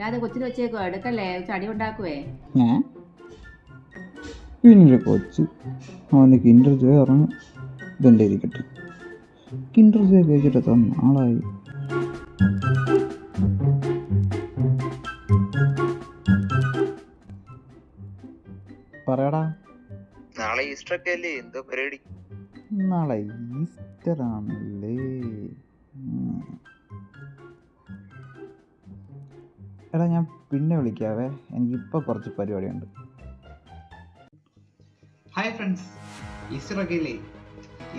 അത് കൊച്ചിന് വെച്ചേക്കോ, എടുക്കല്ലേ, ചടി ഉണ്ടാക്കുവേ. പിന്നെ കൊച്ചു അവൻ്റെ കിൻഡർ ജോയ് ഇറങ്ങും. ഇതെൻ്റെ ഇരിക്കട്ടെ, കിൻഡർ ജോയ് കഴിച്ചിട്ട് എത്ര നാളായി. പറയടാ. നാളെ ഈസ്റ്റർ ഒക്കെ അല്ലേ, എന്തോ പരിപാടി? നാളെ ഈസ്റ്റർ ആണല്ലേ. എടാ ഞാൻ പിന്നെ വിളിക്കാവേ, എനിക്കിപ്പോൾ കുറച്ച് പരിപാടിയുണ്ട്. ഹായ് ഫ്രണ്ട്സ്, ഈസ്റ്റർ ഒക്കെ അല്ലേ?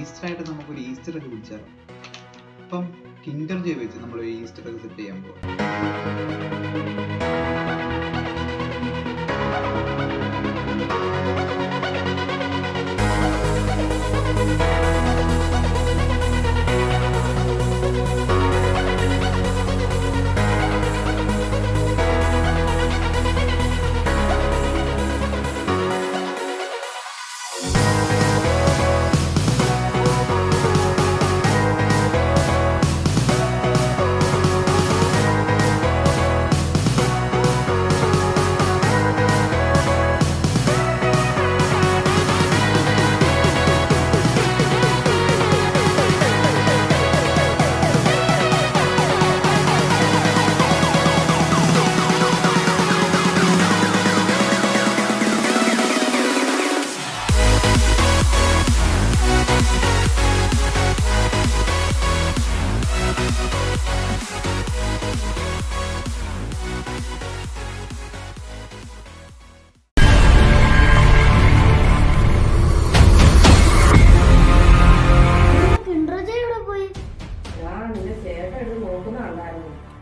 ഈസ്റ്റർ ആയിട്ട് നമുക്കൊരു ഈസ്റ്റർ ഒക്കെ വിളിച്ചാലോ? ഇപ്പം കിൻഡർ ജോയ് വെച്ച് നമ്മൾ ഈസ്റ്റർ ഒക്കെ സെറ്റ് ചെയ്യാൻ പോകും.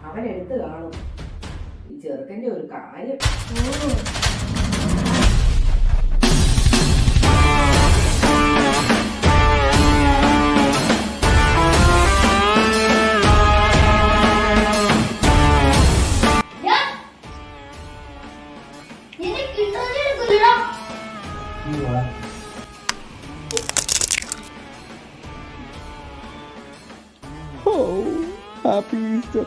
അവൻ എടുത്ത് കാണും. ഈ ചെറുക്കന്റെ ഒരു കാര്യം. Happy Easter.